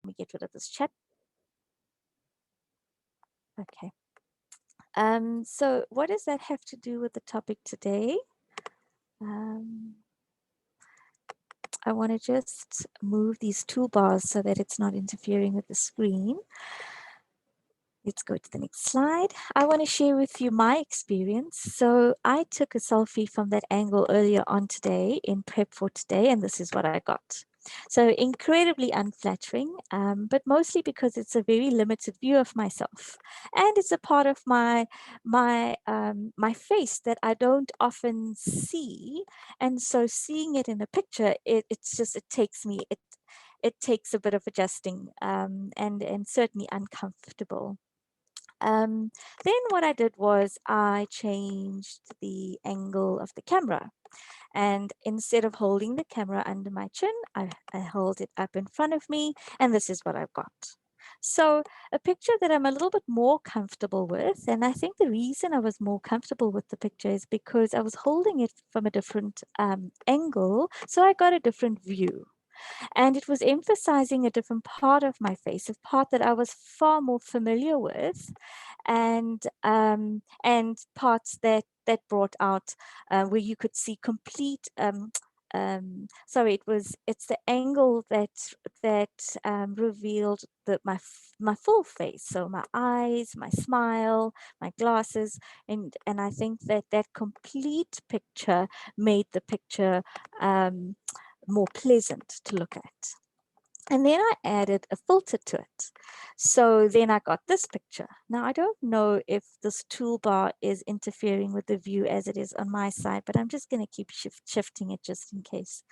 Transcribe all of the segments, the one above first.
me get rid of this chat. Okay. So what does that have to do with the topic today? Um, I want to just move these toolbars so that it's not interfering with the screen. Let's go to the next slide. I want to share with you my experience. So I took a selfie from that angle earlier on today in prep for today, and this is what I got. So incredibly unflattering, but mostly because it's a very limited view of myself, and it's a part of my face that I don't often see, and so seeing it in a picture, it takes a bit of adjusting, and certainly uncomfortable. Um, then what I did was I changed the angle of the camera. And instead of holding the camera under my chin, I hold it up in front of me, and this is what I've got. So a picture that I'm a little bit more comfortable with, and I think the reason I was more comfortable with the picture is because I was holding it from a different angle, so I got a different view. And it was emphasizing a different part of my face, a part that I was far more familiar with, and parts that brought out where you could see complete. Sorry, it's the angle that revealed my full face, so my eyes, my smile, my glasses, and I think that complete picture made the picture more pleasant to look at. And then I added a filter to it. So then I got this picture. Now I don't know if this toolbar is interfering with the view as it is on my side, but I'm just going to keep shifting it just in case.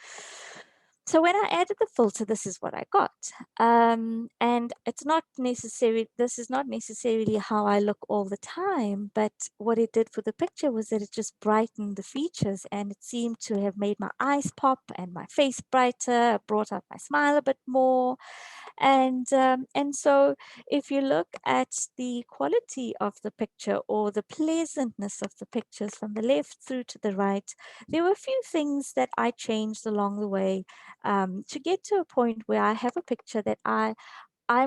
So when I added the filter, this is what I got. And it's not necessary, this is not necessarily how I look all the time, but what it did for the picture was that it just brightened the features, and it seemed to have made my eyes pop and my face brighter, brought out my smile a bit more. And so if you look at the quality of the picture or the pleasantness of the pictures from the left through to the right, there were a few things that I changed along the way to get to a point where I have a picture that I'm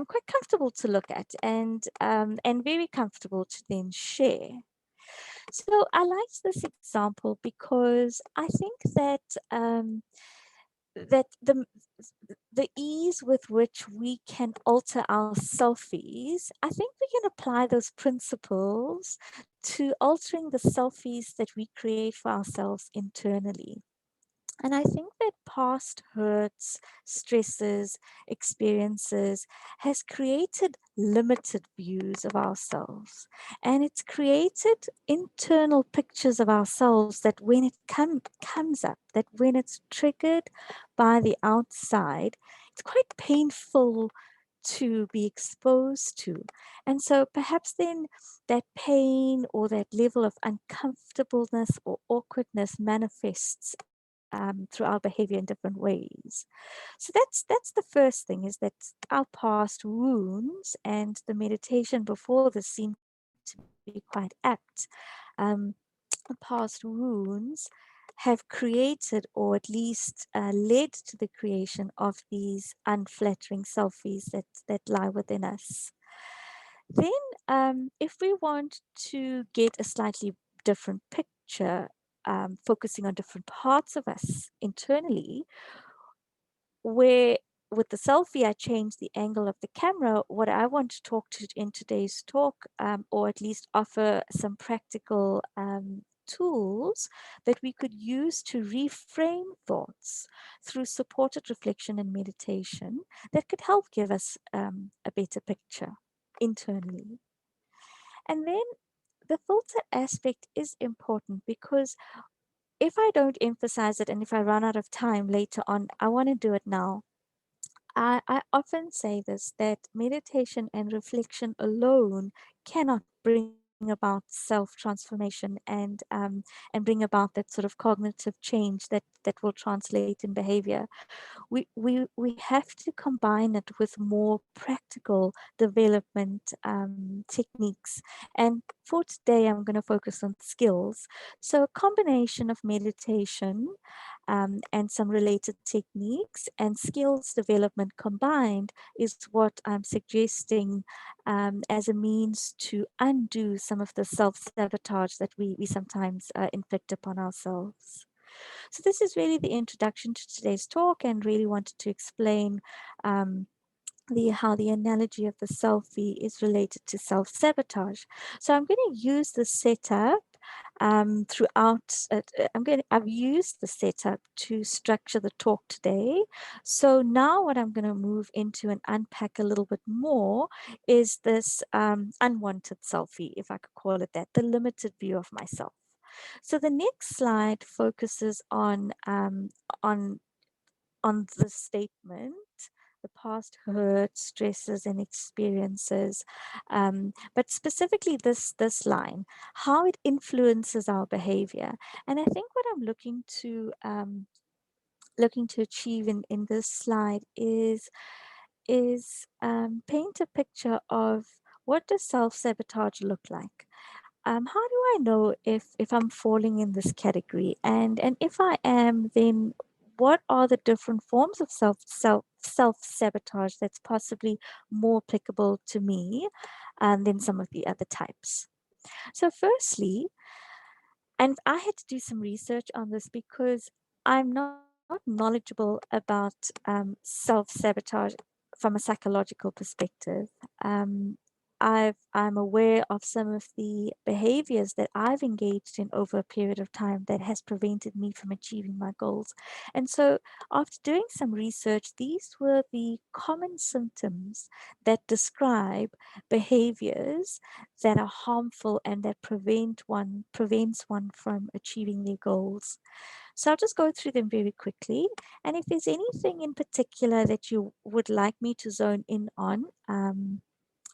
quite comfortable to look at, and very comfortable to then share. So I liked this example because I think that that the ease with which we can alter our selfies, I think we can apply those principles to altering the selfies that we create for ourselves internally. And I think that past hurts, stresses, experiences has created limited views of ourselves. And it's created internal pictures of ourselves that when it comes up, that when it's triggered by the outside, it's quite painful to be exposed to. And so perhaps then that pain or that level of uncomfortableness or awkwardness manifests through our behavior in different ways. So that's the first thing, is that our past wounds, and the meditation before this seemed to be quite apt. Um, Past wounds have created, or at least led to the creation of these unflattering selfies that lie within us. Then, if we want to get a slightly different picture, focusing on different parts of us internally, where with the selfie, I changed the angle of the camera. What I want to talk to in today's talk, or at least offer some practical tools that we could use to reframe thoughts through supported reflection and meditation that could help give us a better picture internally. And then the filter aspect is important because if I don't emphasize it, and if I run out of time later on, I want to do it now. I often say this, that meditation and reflection alone cannot bring about self-transformation and bring about that sort of cognitive change that will translate in behavior. We have to combine it with more practical development techniques. And for today, I'm going to focus on skills. So a combination of meditation and some related techniques and skills development combined is what I'm suggesting as a means to undo some of the self sabotage that we sometimes inflict upon ourselves. So, this is really the introduction to today's talk, and really wanted to explain. How the analogy of the selfie is related to self-sabotage. So I'm going to use the setup throughout. I've used the setup to structure the talk today. So now what I'm going to move into and unpack a little bit more is this unwanted selfie, if I could call it that, the limited view of myself. So the next slide focuses on on the statement, the past hurt, stresses, and experiences, but specifically this line, how it influences our behavior. And I think what I'm looking to achieve in this slide is paint a picture of what does self sabotage look like. How do I know if I'm falling in this category? And if I am, then what are the different forms of self sabotage that's possibly more applicable to me than some of the other types? So, firstly, and I had to do some research on this because I'm not knowledgeable about self sabotage from a psychological perspective. Um, I'm aware of some of the behaviors that I've engaged in over a period of time that has prevented me from achieving my goals. And so, after doing some research, these were the common symptoms that describe behaviors that are harmful and that prevents one from achieving their goals. So I'll just go through them very quickly. And if there's anything in particular that you would like me to zone in on,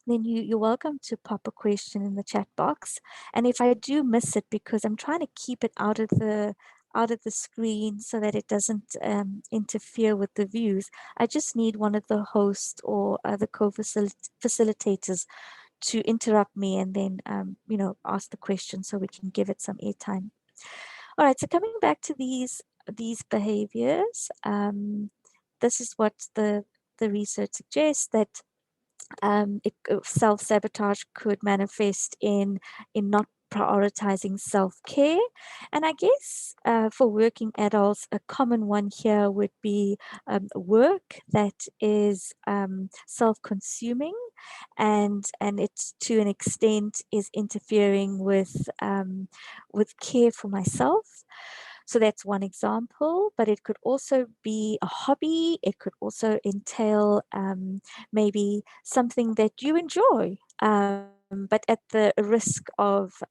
then you're welcome to pop a question in the chat box. And if I do miss it, because I'm trying to keep it out of the screen so that it doesn't interfere with the views, I just need one of the hosts or the co-facilitators to interrupt me and then ask the question so we can give it some airtime. All right, so coming back to these behaviors, this is what the research suggests that self sabotage could manifest in not prioritizing self care, and I guess for working adults, a common one here would be work that is self consuming, and it to an extent is interfering with care for myself. So that's one example, but it could also be a hobby. It could also entail maybe something that you enjoy, but at the risk of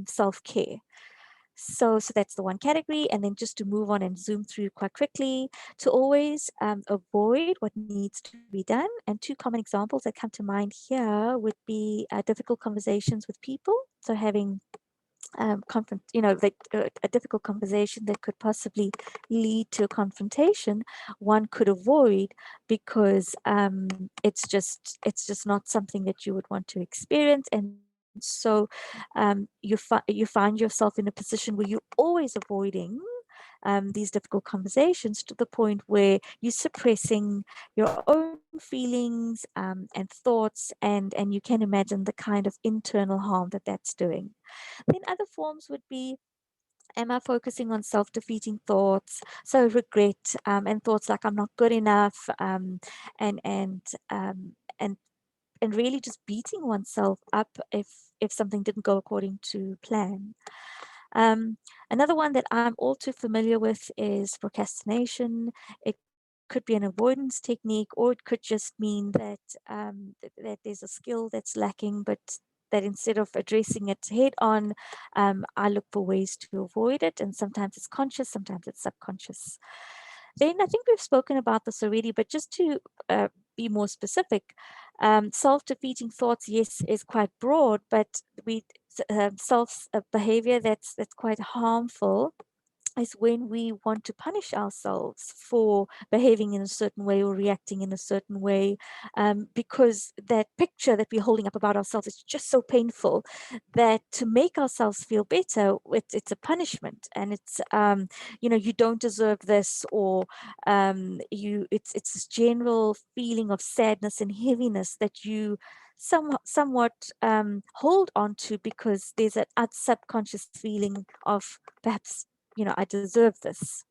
self care. So that's the one category. And then just to move on and zoom through quite quickly, to always avoid what needs to be done. And two common examples that come to mind here would be difficult conversations with people. So having like a difficult conversation that could possibly lead to a confrontation, one could avoid because it's just not something that you would want to experience. And so you find yourself in a position where you're always avoiding these difficult conversations to the point where you're suppressing your own feelings and thoughts, and you can imagine the kind of internal harm that that's doing. Then other forms would be, am I focusing on self-defeating thoughts? So regret and thoughts like I'm not good enough, and and um, and and really just beating oneself up if something didn't go according to plan. Um, Another one that I'm all too familiar with is procrastination. It could be an avoidance technique, or it could just mean that that there's a skill that's lacking, but that instead of addressing it head on, I look for ways to avoid it. And sometimes it's conscious, sometimes it's subconscious. Then I think we've spoken about this already, but just to be more specific, self-defeating thoughts, yes, is quite broad, but we self behavior that's quite harmful is when we want to punish ourselves for behaving in a certain way or reacting in a certain way, because that picture that we're holding up about ourselves is just so painful that to make ourselves feel better, it's a punishment, and it's you don't deserve this, or it's this general feeling of sadness and heaviness that you somewhat hold on to, because there's a subconscious feeling of perhaps I deserve this.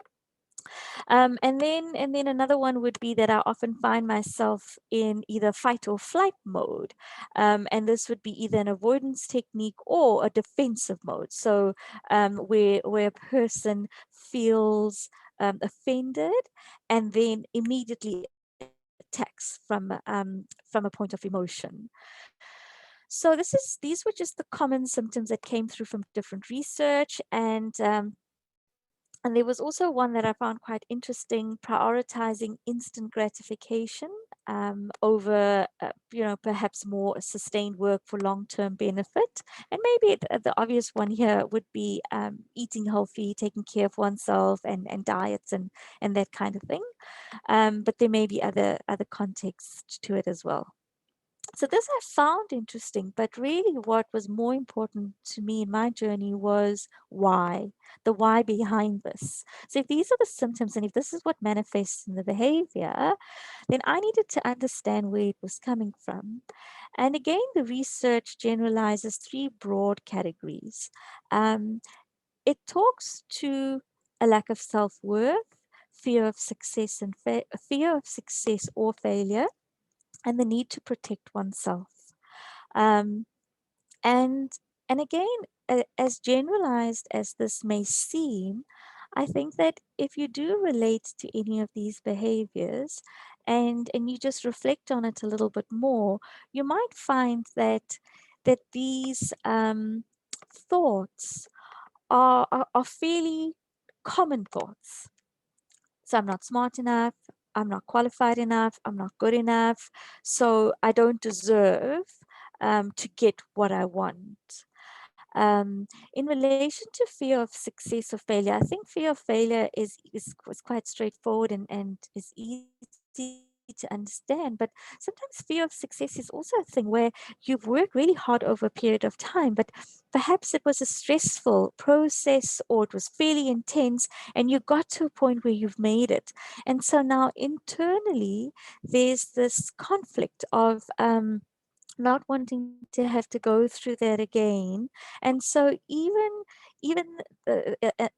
And then another one would be that I often find myself in either fight or flight mode, and this would be either an avoidance technique or a defensive mode. So where a person feels offended and then immediately attacks from a point of emotion. So these were just the common symptoms that came through from different research, and there was also one that I found quite interesting, prioritizing instant gratification over, perhaps more sustained work for long-term benefit. And maybe the obvious one here would be eating healthy, taking care of oneself, and diets and that kind of thing. But there may be other contexts to it as well. So this I found interesting, but really what was more important to me in my journey was why, the why behind this. So if these are the symptoms and if this is what manifests in the behavior, then I needed to understand where it was coming from. And again, the research generalizes three broad categories. Um, it talks to a lack of self-worth, fear of success fear of success or failure, and the need to protect oneself. Um, and and again, as generalized as this may seem, I think that if you do relate to any of these behaviors and you just reflect on it a little bit more, you might find that these thoughts are fairly common thoughts. So I'm not smart enough. I'm not qualified enough. I'm not good enough. So I don't deserve to get what I want. In relation to fear of success or failure, I think fear of failure is was quite straightforward and is easy to understand. But sometimes fear of success is also a thing where you've worked really hard over a period of time, but perhaps it was a stressful process or it was fairly intense, and you got to a point where you've made it. And so now internally, there's this conflict of not wanting to have to go through that again. And so even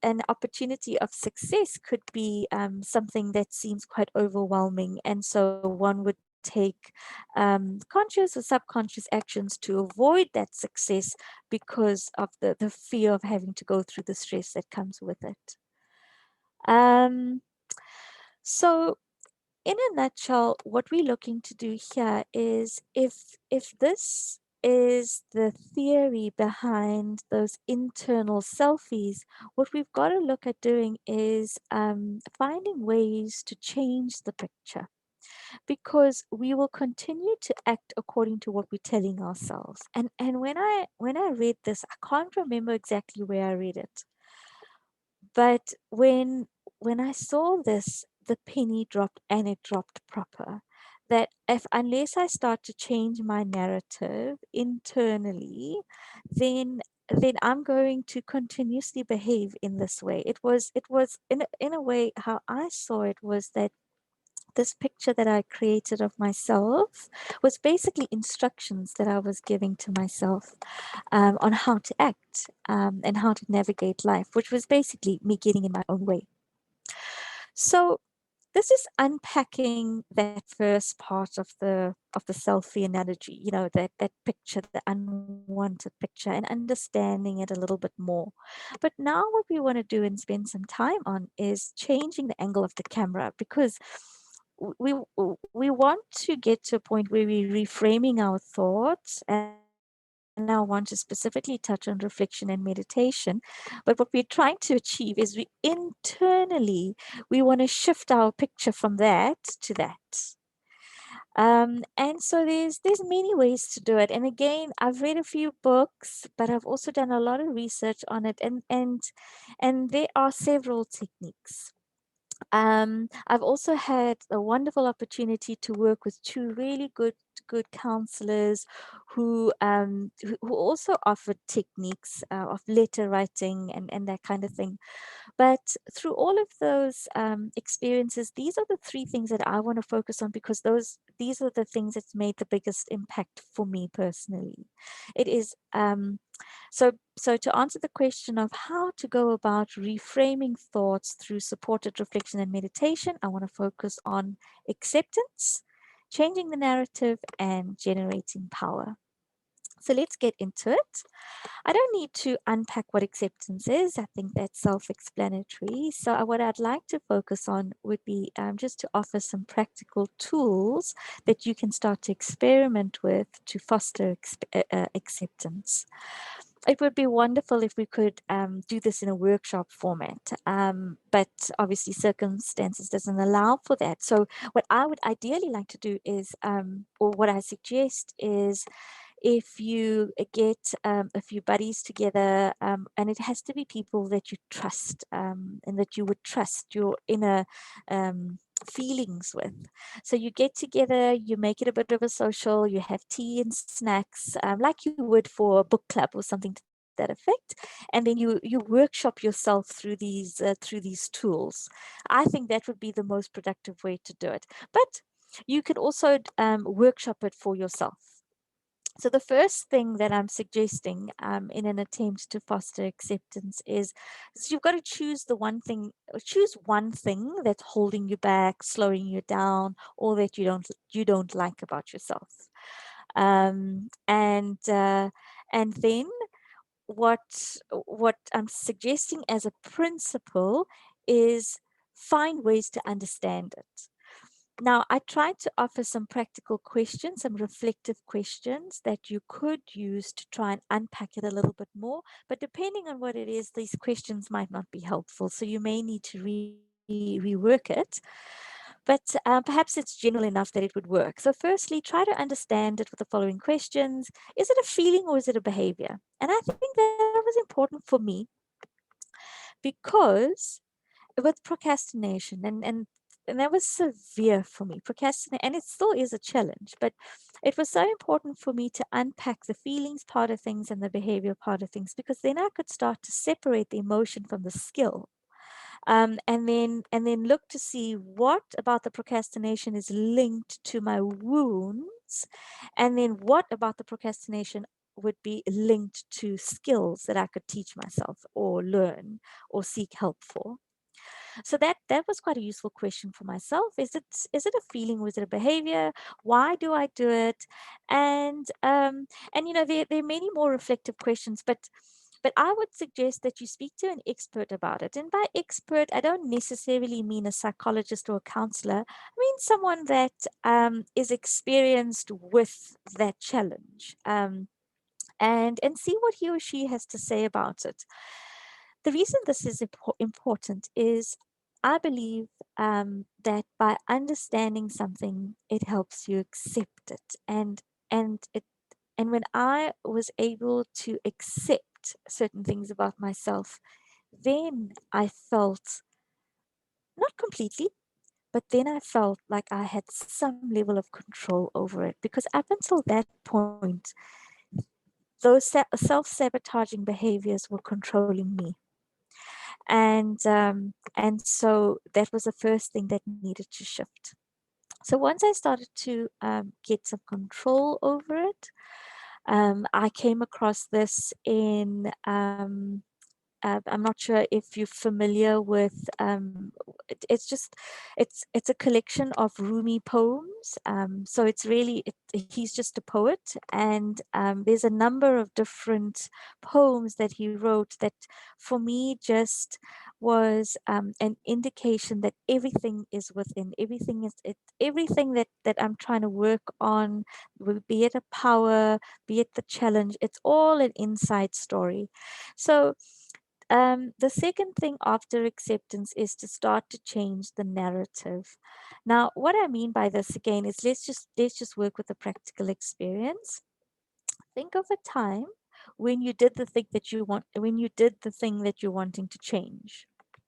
an opportunity of success could be something that seems quite overwhelming, and so one would take conscious or subconscious actions to avoid that success because of the fear of having to go through the stress that comes with it. um, so in a nutshell, what we're looking to do here is if this is the theory behind those internal selfies, what we've got to look at doing is finding ways to change the picture, because we will continue to act according to what we're telling ourselves. And when I read this, I can't remember exactly where I read it, but when I saw this, the penny dropped, and it dropped proper. That if unless I start to change my narrative internally, then then I'm going to continuously behave in this way. It was in a way how I saw it was that this picture that I created of myself was basically instructions that I was giving to myself on how to act and how to navigate life, which was basically me getting in my own way. So this is unpacking that first part of the selfie analogy, that picture, the unwanted picture, and understanding it a little bit more. But now what we want to do and spend some time on is changing the angle of the camera, because we want to get to a point where we're reframing our thoughts, and I want to specifically touch on reflection and meditation. But what we're trying to achieve is we internally we want to shift our picture from that to that. And so there's many ways to do it. And again, I've read a few books, but I've also done a lot of research on it, and there are several techniques. I've also had a wonderful opportunity to work with two really good counselors who also offered techniques of letter writing and that kind of thing. But through all of those experiences, these are the three things that I want to focus on, because these are the things that's made the biggest impact for me personally. It is so to answer the question of how to go about reframing thoughts through supported reflection and meditation, I want to focus on acceptance, changing the narrative, and generating power. So let's get into it. I don't need to unpack what acceptance is. I think that's self-explanatory. So what I'd like to focus on would be just to offer some practical tools that you can start to experiment with to foster acceptance. It would be wonderful if we could do this in a workshop format, but obviously circumstances doesn't allow for that. So what I would ideally like to do is, or what I suggest is, if you get a few buddies together, and it has to be people that you trust, and that you would trust your inner feelings with. So you get together, you make it a bit of a social, you have tea and snacks, like you would for a book club or something to that effect, and then you workshop yourself through these tools. I think that would be the most productive way to do it. But you can also workshop it for yourself. So the first thing that I'm suggesting in an attempt to foster acceptance is you've got to choose one thing that's holding you back, slowing you down, or that you don't like about yourself. And then what I'm suggesting as a principle is find ways to understand it. Now, I tried to offer some practical questions, some reflective questions that you could use to try and unpack it a little bit more. But depending on what it is, these questions might not be helpful. So you may need to rework it. But perhaps it's general enough that it would work. So, firstly, try to understand it with the following questions. Is it a feeling or is it a behavior? And I think that was important for me because with procrastination, and that was severe for me, procrastinate, and it still is a challenge, but it was so important for me to unpack the feelings part of things and the behavior part of things, because then I could start to separate the emotion from the skill. And then look to see what about the procrastination is linked to my wounds, and then what about the procrastination would be linked to skills that I could teach myself or learn or seek help for. So that was quite a useful question for myself. Is it a feeling or is it a behavior? Why do I do it? And there are many more reflective questions, but I would suggest that you speak to an expert about it. And by expert, I don't necessarily mean a psychologist or a counselor. I mean someone that is experienced with that challenge. And see what he or she has to say about it. The reason this is important is I believe that by understanding something, it helps you accept it, and when I was able to accept certain things about myself, then I felt not completely, but then I felt like I had some level of control over it, because up until that point, those self-sabotaging behaviors were controlling me. And so that was the first thing that needed to shift. So once I started to get some control over it, I came across this in I'm not sure if you're familiar with it's just it's a collection of Rumi poems. So it's really he's just a poet, and there's a number of different poems that he wrote that for me just was an indication that everything is within, everything that I'm trying to work on, be it a power, be it the challenge, it's all an inside story. So The second thing after acceptance is to start to change the narrative. Now, what I mean by this again is let's just work with a practical experience. Think of a time when you did the thing that you want, when you did the thing that you're wanting to change.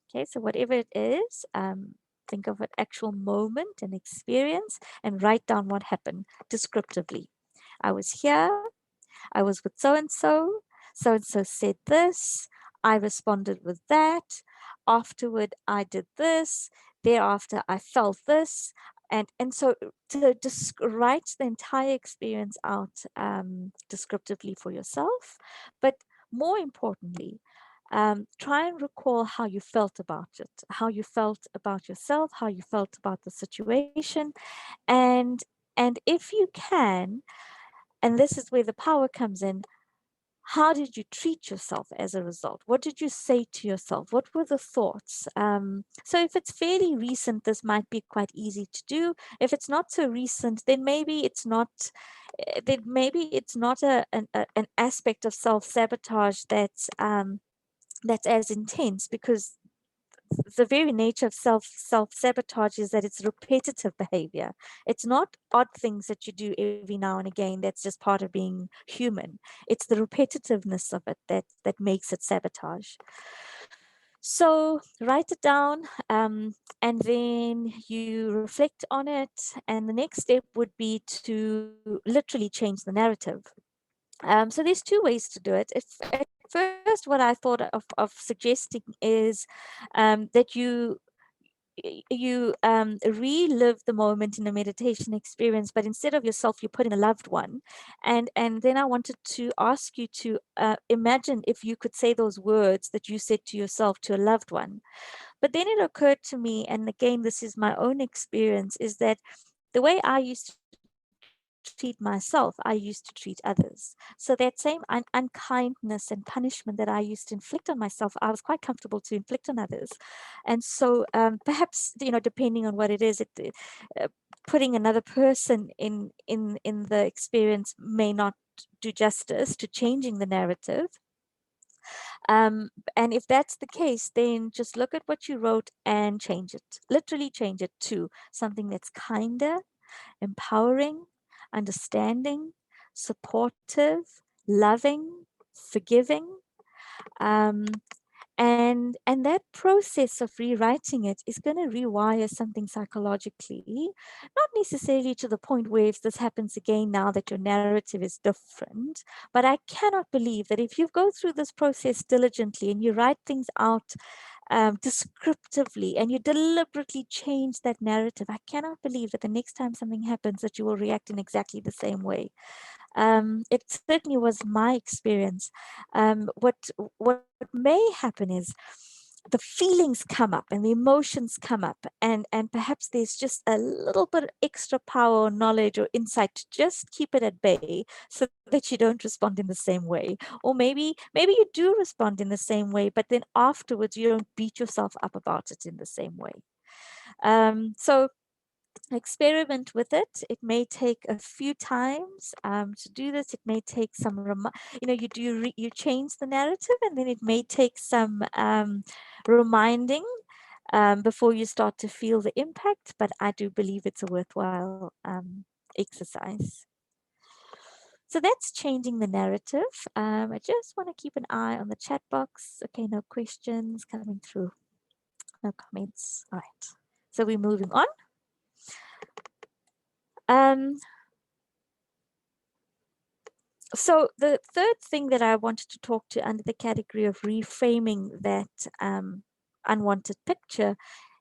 Okay, so whatever it is, think of an actual moment and experience and write down what happened descriptively. I was here, I was with so and so said this, I responded with that, afterward I did this, thereafter I felt this. And so to just write the entire experience out descriptively for yourself, but more importantly, try and recall how you felt about it, how you felt about yourself, how you felt about the situation, and and if you can, and this is where the power comes in, how did you treat yourself as a result? What did you say to yourself? What were the thoughts? So if it's fairly recent, this might be quite easy to do. If it's not so recent, then maybe it's not. Then maybe it's not an aspect of self sabotage that's as intense, because the very nature of self sabotage is that it's repetitive behavior. It's not odd things that you do every now and again. That's just part of being human. It's the repetitiveness of it that makes it sabotage. So write it down, and then you reflect on it. And the next step would be to literally change the narrative. So there's two ways to do it. If at first, what I thought of suggesting is that you relive the moment in a meditation experience, but instead of yourself, you put in a loved one. And then I wanted to ask you to imagine if you could say those words that you said to yourself to a loved one. But then it occurred to me, and again, this is my own experience, is that the way I used to treat myself, I used to treat others. So that same unkindness and punishment that I used to inflict on myself, I was quite comfortable to inflict on others. And so perhaps, depending on what it is, uh, putting another person in the experience may not do justice to changing the narrative. And if that's the case, then just look at what you wrote and change it. Literally change it to something that's kinder, empowering, understanding, supportive, loving, forgiving. Um, and that process of rewriting it is going to rewire something psychologically, not necessarily to the point where if this happens again now that your narrative is different, but I cannot believe that if you go through this process diligently and you write things out descriptively and you deliberately change that narrative, I cannot believe that the next time something happens that you will react in exactly the same way. It certainly was my experience. What may happen is the feelings come up and the emotions come up, and perhaps there's just a little bit extra power or knowledge or insight to just keep it at bay so that you don't respond in the same way. Or maybe you do respond in the same way, but then afterwards you don't beat yourself up about it in the same way. So experiment with it. It may take a few times to do this. It may take some, you change the narrative, and then it may take some reminding before you start to feel the impact. But I do believe it's a worthwhile exercise. So that's changing the narrative. I just want to keep an eye on the chat box. Okay, no questions coming through. No comments. All right. So we're moving on. Um, So the third thing that I wanted to talk to under the category of reframing that unwanted picture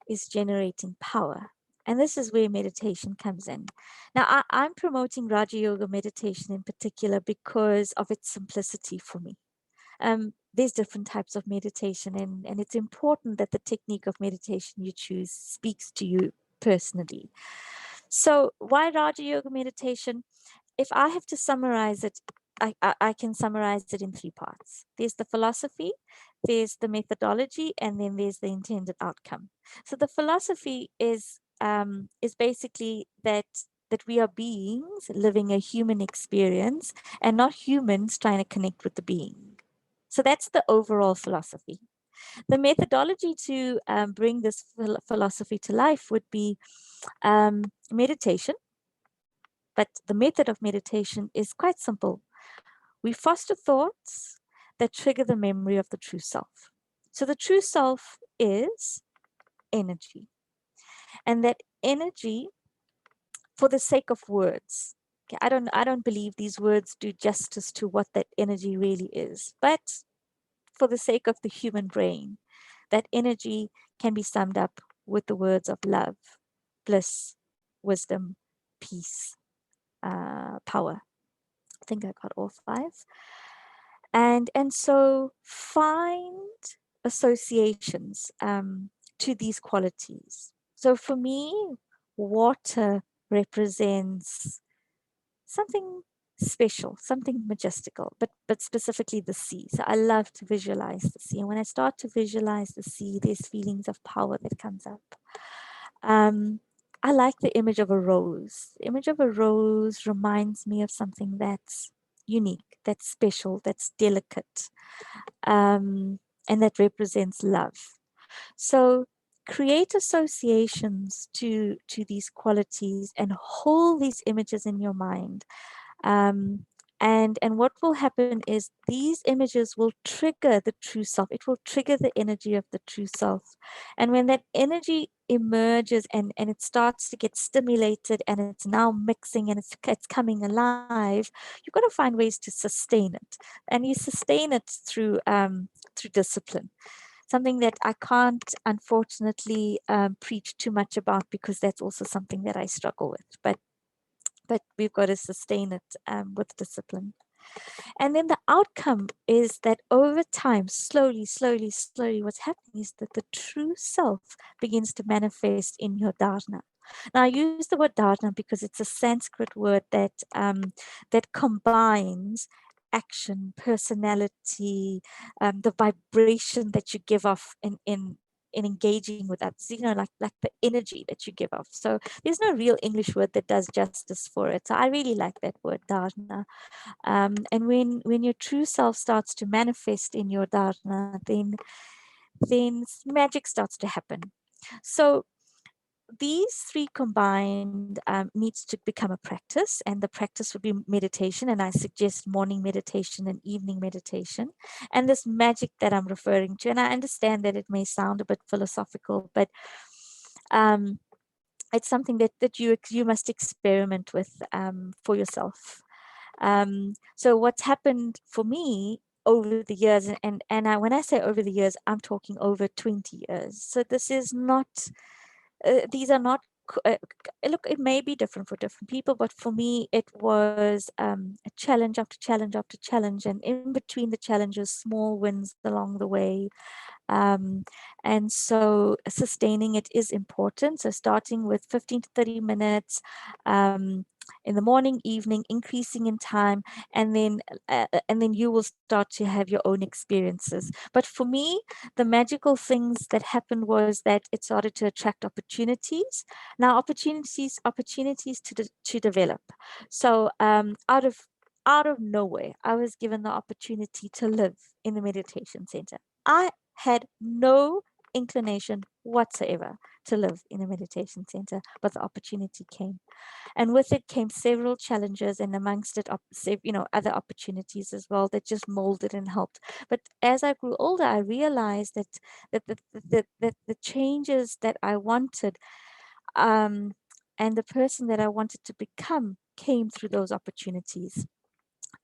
is generating power. And this is where meditation comes in. Now, I'm promoting Raja Yoga meditation in particular because of its simplicity for me. There's different types of meditation, and it's important that the technique of meditation you choose speaks to you personally. So why Raja Yoga meditation? If I have to summarize it, I can summarize it in three parts. There's the philosophy, there's the methodology, and then there's the intended outcome. So the philosophy is basically that we are beings living a human experience and not humans trying to connect with the being. So that's the overall philosophy. The methodology to bring this philosophy to life would be meditation, but the method of meditation is quite simple. We foster thoughts that trigger the memory of the true self. So the true self is energy, and that energy, for the sake of words. Okay, I don't believe these words do justice to what that energy really is. But for the sake of the human brain, that energy can be summed up with the words of love, bliss, wisdom, peace, power. I think I got all five. And so find associations to these qualities. So for me, water represents something special, something majestical, but specifically the sea. So I love to visualize the sea. And when I start to visualize the sea, there's feelings of power that comes up. Um, I like the image of a rose. The image of a rose reminds me of something that's unique, that's special, that's delicate, and that represents love. So create associations to these qualities and hold these images in your mind. um, and what will happen is these images will trigger the true self. It will trigger the energy of the true self. And when that energy emerges and it starts to get stimulated and it's now mixing and it's coming alive, you've got to find ways to sustain it. And you sustain it through discipline, something that I can't unfortunately preach too much about, because that's also something that I struggle with. But we've got to sustain it with discipline. And then the outcome is that over time, slowly, slowly, slowly, what's happening is that the true self begins to manifest in your dharana. Now, I use the word dharana because it's a Sanskrit word that combines action, personality, the vibration that you give off in engaging with others, like the energy that you give off. So there's no real English word that does justice for it. So I really like that word dharana. And when your true self starts to manifest in your dharana, then magic starts to happen. So these three combined needs to become a practice, and the practice would be meditation. And I suggest morning meditation and evening meditation. And this magic that I'm referring to, and I understand that it may sound a bit philosophical, but um, it's something that you must experiment with for yourself. So what's happened for me over the years, when I say over the years, I'm talking over 20 years. So this is not, these are not, look, it may be different for different people, but for me, it was a challenge after challenge after challenge. And in between the challenges, small wins along the way. Um, and so sustaining it is important. So starting with 15 to 30 minutes in the morning, evening, increasing in time, and then you will start to have your own experiences. But for me, the magical things that happened was that it started to attract opportunities. Now, opportunities to develop. So out of nowhere, I was given the opportunity to live in the meditation center. I had no inclination whatsoever to live in a meditation center, but the opportunity came. And with it came several challenges, and amongst it, other opportunities as well that just molded and helped. But as I grew older, I realized that the changes that I wanted, um, and the person that I wanted to become, came through those opportunities.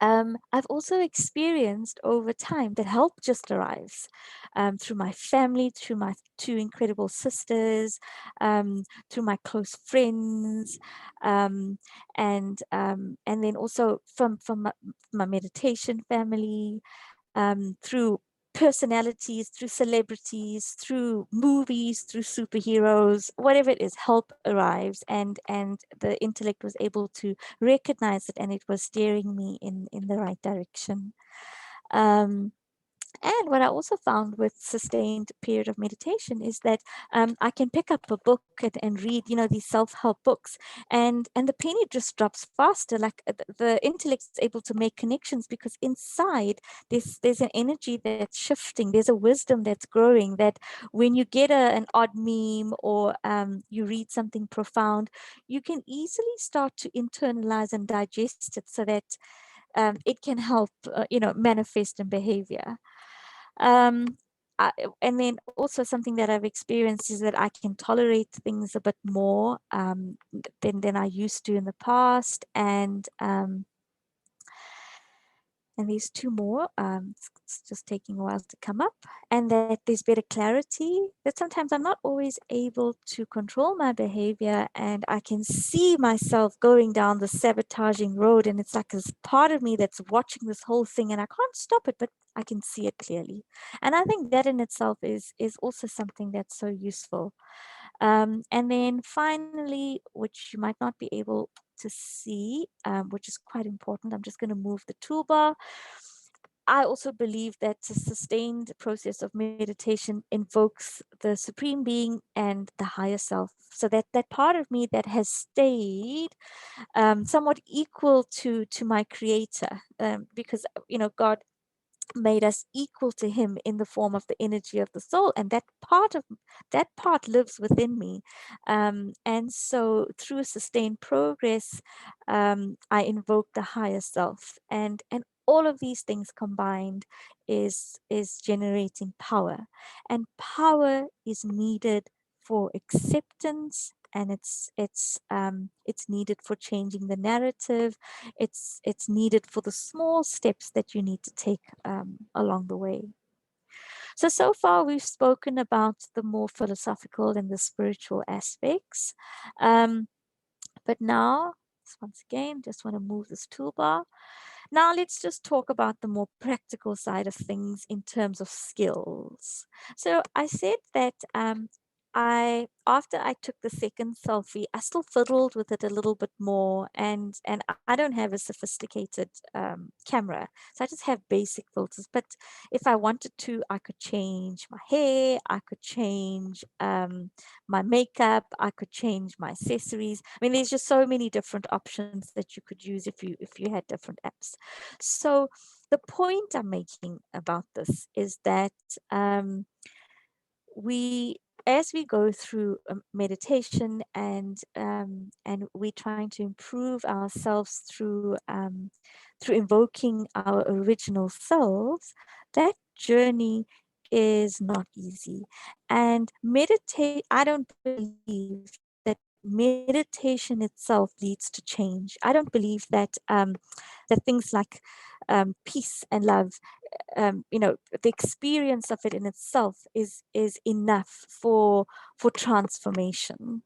I've also experienced over time that help just arrives through my family, through my two incredible sisters, through my close friends, um, and then also from my meditation family, through personalities, through celebrities, through movies, through superheroes, whatever it is, help arrives, and the intellect was able to recognize it, and it was steering me in the right direction. Um, And what I also found with sustained period of meditation is that I can pick up a book and read, these self-help books, and the penny just drops faster. Like the intellect is able to make connections because inside there's an energy that's shifting. There's a wisdom that's growing. That when you get an odd meme or you read something profound, you can easily start to internalize and digest it so that it can help, manifest in behavior. Um, and then also something that I've experienced is that I can tolerate things a bit more than I used to in the past. And there's two more. It's just taking a while to come up. And that there's better clarity. That sometimes I'm not always able to control my behavior, and I can see myself going down the sabotaging road. And it's like this part of me that's watching this whole thing, and I can't stop it, but I can see it clearly. And I think that in itself is also something that's so useful. And then finally, which you might not be able to see, which is quite important, I'm just going to move the toolbar. I also believe that a sustained process of meditation invokes the supreme being and the higher self. So that part of me that has stayed somewhat equal to my creator, because God made us equal to him in the form of the energy of the soul, and that part lives within me. And so through sustained progress, I invoke the higher self, and all of these things combined is generating power, and power is needed for acceptance, and it's needed for changing the narrative. It's needed for the small steps that you need to take along the way. So far we've spoken about the more philosophical and the spiritual aspects, um, but now, once again, just want to move this toolbar. Now let's just talk about the more practical side of things in terms of skills. So I said that I after I took the second selfie, I still fiddled with it a little bit more, and I don't have a sophisticated camera, so I just have basic filters. But if I wanted to, I could change my hair, I could change my makeup, I could change my accessories. I mean, there's just so many different options that you could use if you had different apps. So the point I'm making about this is that we as we go through meditation, and we're trying to improve ourselves through invoking our original selves, that journey is not easy. And meditate I don't believe that meditation itself leads to change. I don't believe that things like peace and love, the experience of it in itself is enough for transformation.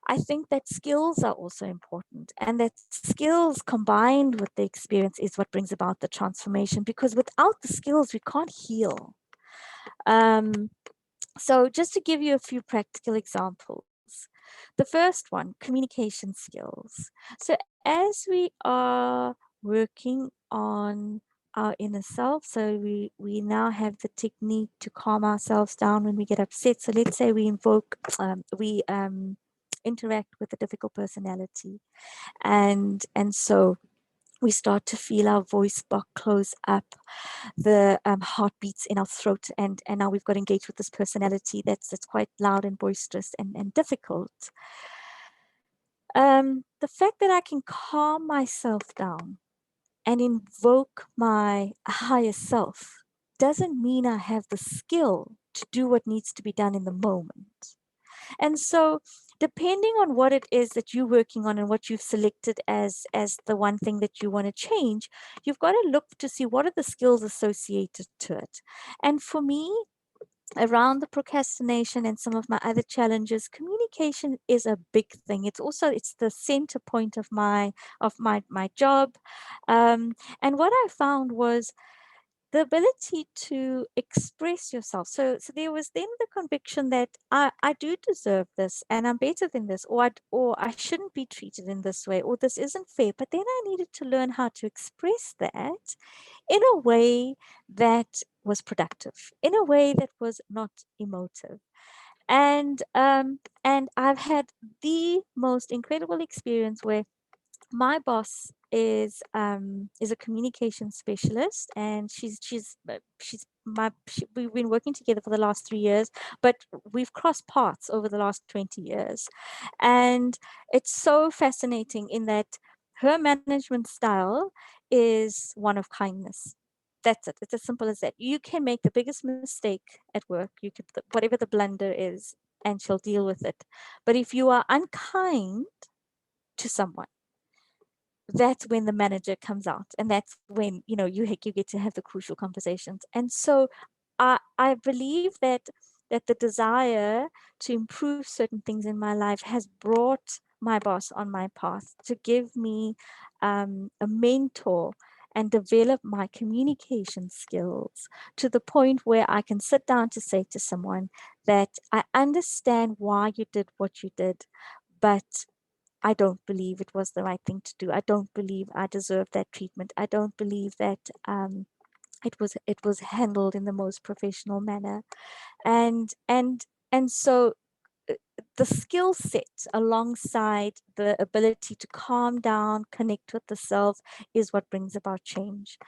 I think that skills are also important, and that skills combined with the experience is what brings about the transformation, because without the skills we can't heal. um, so just to give you a few practical examples, the first one, communication skills. So as we are working on our inner self, so we now have the technique to calm ourselves down when we get upset. So let's say we invoke we interact with a difficult personality, and so we start to feel our voice box close up, the heartbeats in our throat, and now we've got to engage with this personality that's quite loud and boisterous and difficult. The fact that I can calm myself down and invoke my higher self doesn't mean I have the skill to do what needs to be done in the moment. And so, depending on what it is that you're working on and what you've selected as the one thing that you want to change, you've got to look to see what are the skills associated to it. And for me, around the procrastination and some of my other challenges, communication is a big thing. It's the center point of my job. And what I found was the ability to express yourself. So there was then the conviction that I do deserve this and I'm better than this, or I shouldn't be treated in this way, or this isn't fair. But then I needed to learn how to express that in a way that was productive, in a way that was not emotive. And I've had the most incredible experience where my boss is a communication specialist, and we've been working together for the last 3 years, but we've crossed paths over the last 20 years. And it's so fascinating in that her management style is one of kindness. That's it. It's as simple as that. You can make the biggest mistake at work, you could whatever the blunder is, and she'll deal with it. But if you are unkind to someone, that's when the manager comes out, and that's when you get to have the crucial conversations. And so I believe that the desire to improve certain things in my life has brought my boss on my path to give me a mentor and develop my communication skills to the point where I can sit down to say to someone that I understand why you did what you did, but I don't believe it was the right thing to do. I don't believe I deserve that treatment. I don't believe that it was handled in the most professional manner. And so uh, the skill set alongside the ability to calm down, connect with the self, is what brings about change.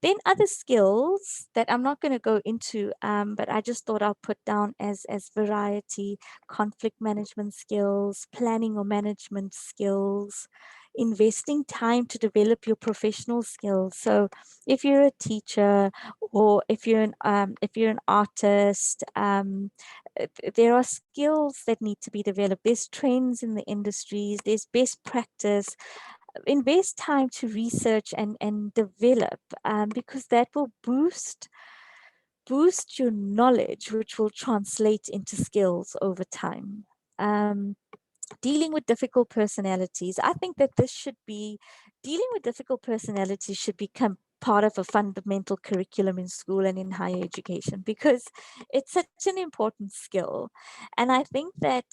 Then other skills that I'm not going to go into, but I just thought I'll put down as variety: conflict management skills, planning or management skills, investing time to develop your professional skills. So if you're a teacher, or if you're an artist, there are skills that need to be developed. There's trends in the industries, there's best practice. Invest time to research and develop, because that will boost your knowledge, which will translate into skills over time. um, Dealing with difficult personalities, I think that this should be dealing with difficult personalities should become part of a fundamental curriculum in school and in higher education, because it's such an important skill. And I think that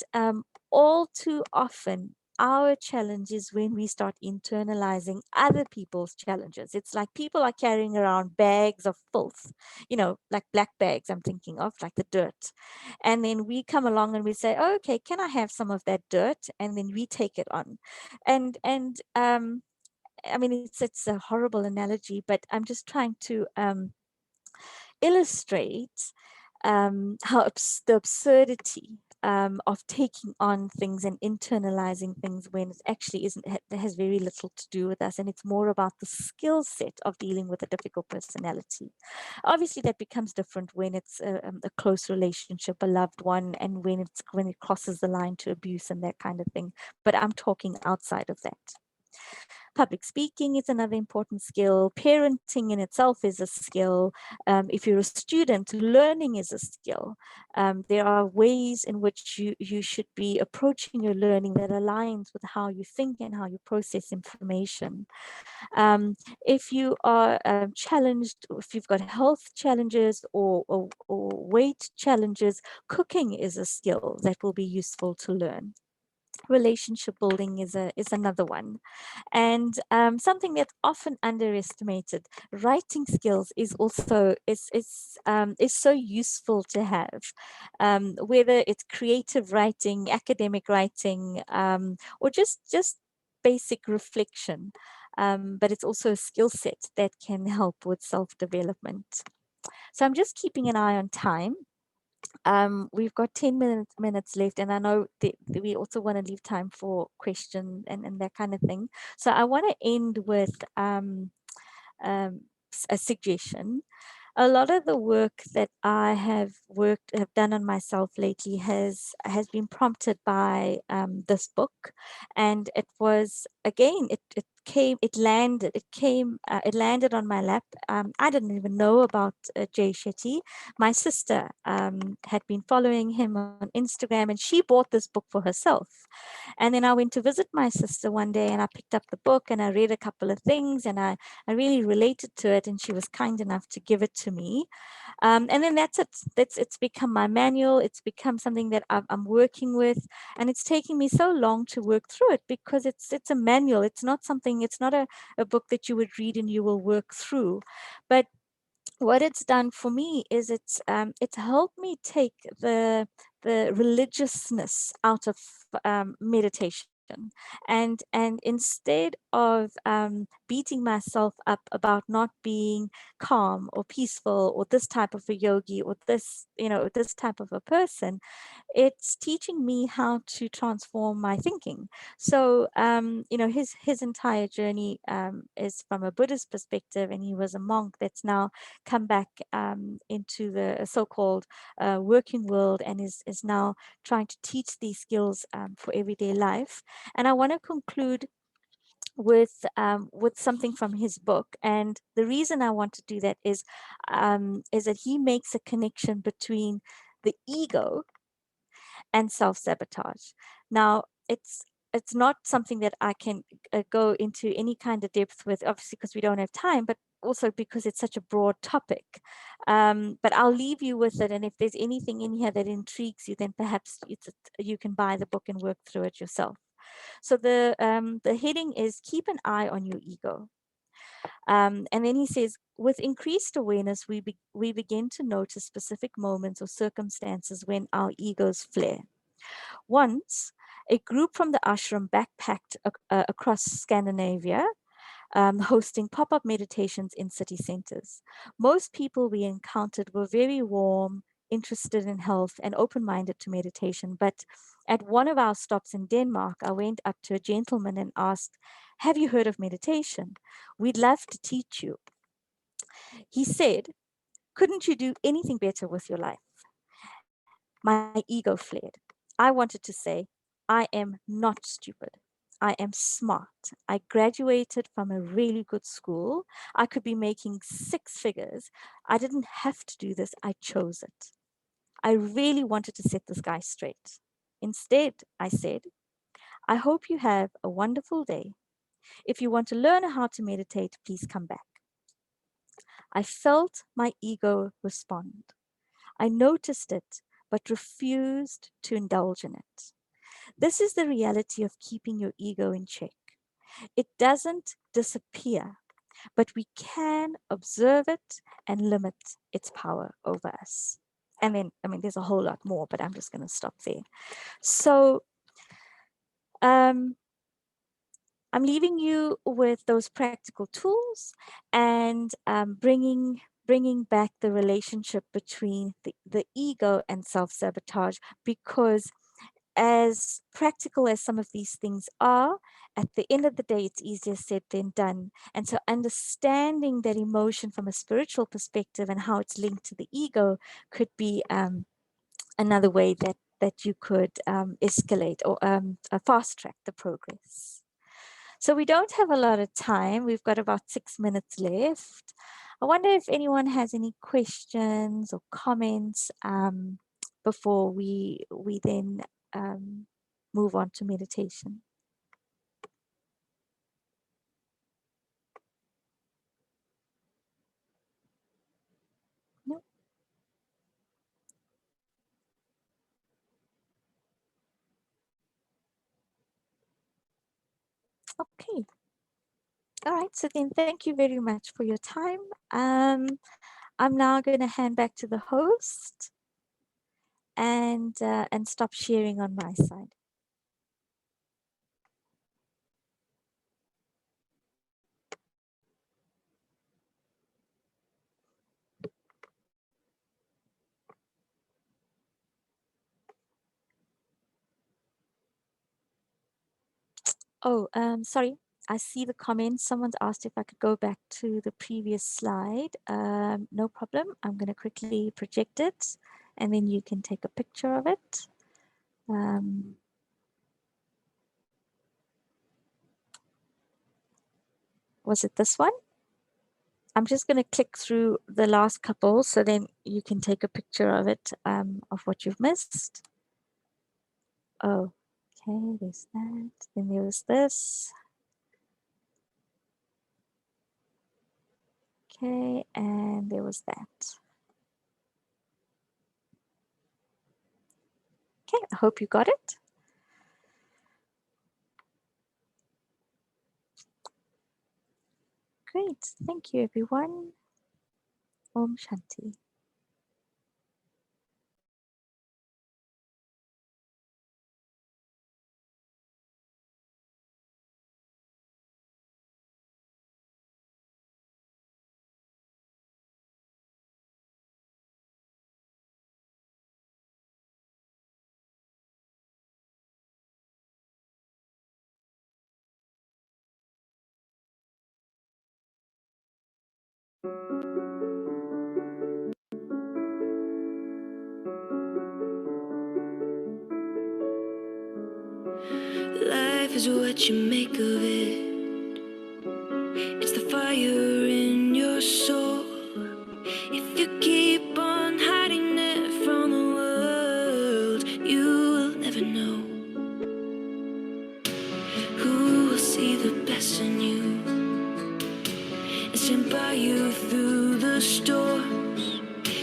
all too often our challenge is when we start internalizing other people's challenges. It's like people are carrying around bags of filth, like black bags, I'm thinking of, like the dirt. And then we come along and we say, oh, okay, can I have some of that dirt? And then we take it on. And I mean, it's a horrible analogy, but I'm just trying to illustrate how the absurdity of taking on things and internalizing things when it actually isn't, it has very little to do with us, and it's more about the skill set of dealing with a difficult personality. Obviously, that becomes different when it's a close relationship, a loved one, and when it crosses the line to abuse and that kind of thing. But I'm talking outside of that. Public speaking is another important skill. Parenting in itself is a skill. If you're a student, learning is a skill. There are ways in which you should be approaching your learning that aligns with how you think and how you process information. If you are challenged, if you've got health challenges or weight challenges, cooking is a skill that will be useful to learn. Relationship building is another one, and something that's often underestimated. Writing skills is so useful to have, whether it's creative writing, academic writing, or just basic reflection. But it's also a skill set that can help with self development. So I'm just keeping an eye on time. We've got 10 minutes left, and I know that we also want to leave time for questions and that kind of thing. So I want to end with a suggestion. A lot of the work that I have done on myself lately has been prompted by this book, and it was, again, it it landed on my lap. I didn't even know about Jay Shetty. My sister had been following him on Instagram, and she bought this book for herself. And then I went to visit my sister one day, and I picked up the book and I read a couple of things, and I really related to it, and she was kind enough to give it to me. And then that's it. It's become my manual. It's become something that I'm working with, and it's taking me so long to work through it because it's a manual. It's not something. It's not a book that you would read and you will work through. But what it's done for me is it's helped me take the religiousness out of meditation, and instead of beating myself up about not being calm or peaceful or this type of a yogi or this this type of a person, it's teaching me how to transform my thinking. So, his entire journey is from a Buddhist perspective, and he was a monk that's now come back into the so-called working world, and is now trying to teach these skills for everyday life. And I want to conclude with something from his book. And the reason I want to do that is that he makes a connection between the ego and self-sabotage. Now, it's not something that I can go into any kind of depth with, obviously, because we don't have time, but also because it's such a broad topic. But I'll leave you with it. And if there's anything in here that intrigues you, then perhaps you can buy the book and work through it yourself. So the heading is Keep an Eye on Your Ego. And then he says, with increased awareness, we begin to notice specific moments or circumstances when our egos flare. Once, a group from the ashram backpacked across Scandinavia, hosting pop-up meditations in city centers. Most people we encountered were very warm, interested in health, and open-minded to meditation. But at one of our stops in Denmark, I went up to a gentleman and asked, "Have you heard of meditation? We'd love to teach you." He said, "Couldn't you do anything better with your life?" My ego fled. I wanted to say, "I am not stupid. I am smart. I graduated from a really good school. I could be making six figures. I didn't have to do this. I chose it." I really wanted to set this guy straight. Instead, I said, "I hope you have a wonderful day. If you want to learn how to meditate, please come back." I felt my ego respond. I noticed it, but refused to indulge in it. This is the reality of keeping your ego in check. It doesn't disappear, but we can observe it and limit its power over us. And then, I mean, there's a whole lot more, but I'm just going to stop there. So, I'm leaving you with those practical tools and bringing back the relationship between the ego and self-sabotage, because as practical as some of these things are, at the end of the day, it's easier said than done. And so understanding that emotion from a spiritual perspective and how it's linked to the ego could be another way that you could escalate or fast track the progress. So we don't have a lot of time. We've got about 6 minutes left. I wonder if anyone has any questions or comments before we then move on to meditation. No? Okay. All right. So then thank you very much for your time. I'm now going to hand back to the host and stop sharing on my side. Oh, sorry. I see the comments. Someone's asked if I could go back to the previous slide. No problem. I'm going to quickly project it, and then you can take a picture of it. Um, Was it this one? I'm just going to click through the last couple so then you can take a picture of it, of what you've missed. Oh, okay, there's that. Then there was this. Okay, and there was that. Okay, I hope you got it. Great, thank you everyone. Om Shanti. Life is what you make of it. It's the fire in your soul. If you keep on hiding it from the world, you will never know who will see the best in you and stand by you through the storms.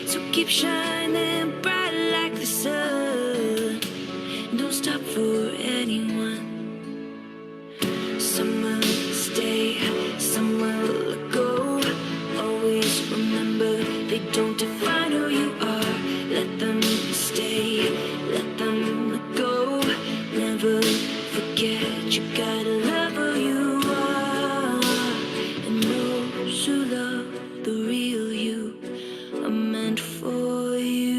So keep shining bright like the sun, and don't stop for anyone. Some will stay, some will go. Always remember, they don't define who you are. Let them stay, let them go. Never forget, you gotta love who you are. And those who love the real you are meant for you.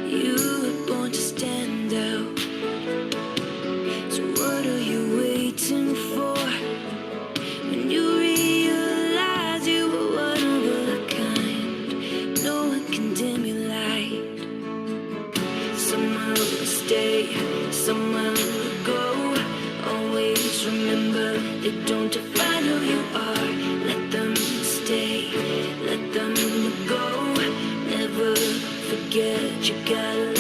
You were born to stand out, so what are you waiting for? When you realize you were one of a kind, no one can dim your light. Someone will stay, someone will go. Always remember, they don't define who you are. Let them stay, let them go. Never forget, you gotta